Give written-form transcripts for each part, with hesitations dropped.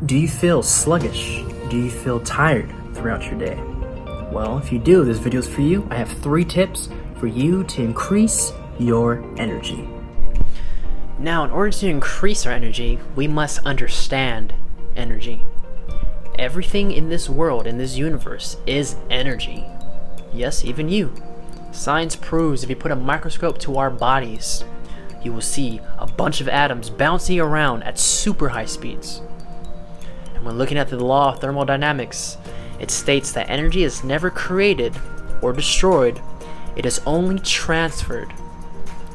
Do you feel sluggish? Do you feel tired throughout your day? Well, if you do, this video is for you. I have 3 tips for you to increase your energy. Now, in order to increase our energy, we must understand energy. Everything in this world, in this universe, is energy. Yes, even you. Science proves if you put a microscope to our bodies, you will see a bunch of atoms bouncing around at super high speeds. And when looking at the law of thermodynamics, it states that energy is never created or destroyed, it is only transferred.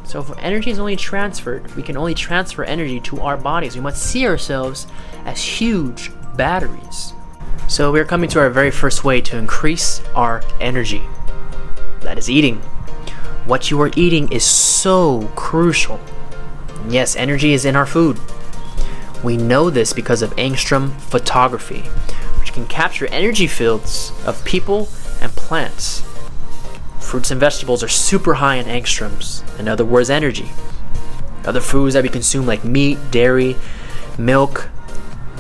So if energy is only transferred, we can only transfer energy to our bodies. We must see ourselves as huge batteries. So we're coming to our very first way to increase our energy. That is eating. What you are eating is so crucial. Yes, energy is in our food. We know this because of angstrom photography, which can capture energy fields of people and plants. Fruits and vegetables are super high in angstroms, in other words, energy. Other foods that we consume like meat, dairy, milk,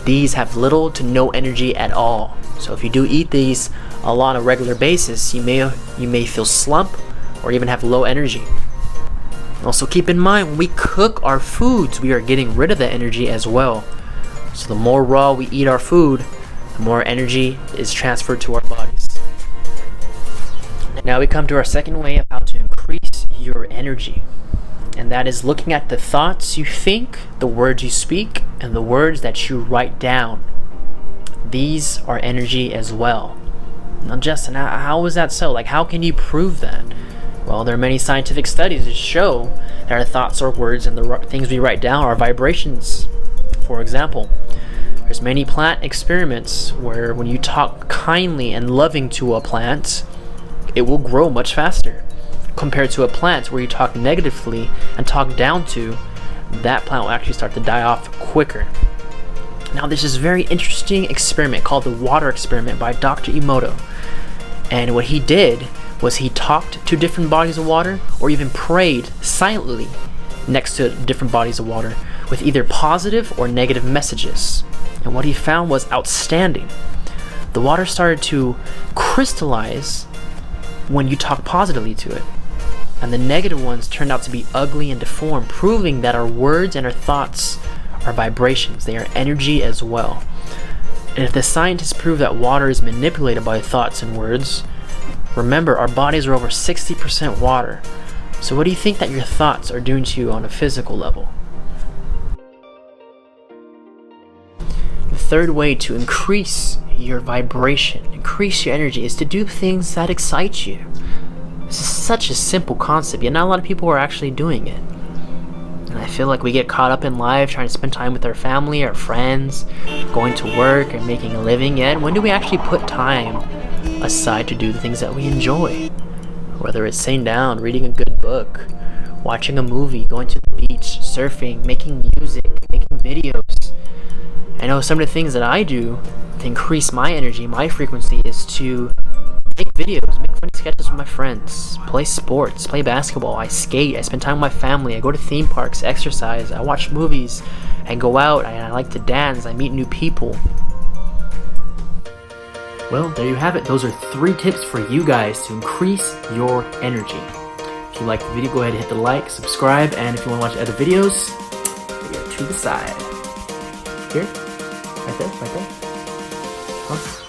these have little to no energy at all. So if you do eat these a lot on a regular basis, you may feel slump or even have low energy. Also keep in mind, when we cook our foods, we are getting rid of that energy as well. So the more raw we eat our food, the more energy is transferred to our bodies. Now we come to our second way of how to increase your energy. And that is looking at the thoughts you think, the words you speak, and the words that you write down. These are energy as well. Now Justin, how is that so? Like, how can you prove that? Well, there are many scientific studies that show that our thoughts or words and the things we write down are vibrations. For example, there's many plant experiments where when you talk kindly and loving to a plant, it will grow much faster. Compared to a plant where you talk negatively and talk down to, that plant will actually start to die off quicker. Now there's this very interesting experiment called the water experiment by Dr. Emoto. And what he did was he talked to different bodies of water or even prayed silently next to different bodies of water with either positive or negative messages. And what he found was outstanding. The water started to crystallize when you talk positively to it. And the negative ones turned out to be ugly and deformed, proving that our words and our thoughts are vibrations. They are energy as well. And if the scientists prove that water is manipulated by thoughts and words, remember, our bodies are over 60% water. So what do you think that your thoughts are doing to you on a physical level? The third way to increase your vibration, increase your energy, is to do things that excite you. This is such a simple concept, yet not a lot of people are actually doing it. And I feel like we get caught up in life trying to spend time with our family, our friends, going to work and making a living, yet when do we actually put time aside to do the things that we enjoy? Whether it's sitting down, reading a good book, watching a movie, going to the beach, surfing, making music, making videos. I know some of the things that I do to increase my energy, my frequency, is to make videos, make funny sketches with my friends, play sports, play basketball, I skate, I spend time with my family, I go to theme parks, exercise, I watch movies, I go out, I like to dance, I meet new people. Well, there you have it. Those are 3 tips for you guys to increase your energy. If you like the video, go ahead and hit the like, subscribe, and if you want to watch other videos, they are to the side. Here? Right there? Right there? Huh?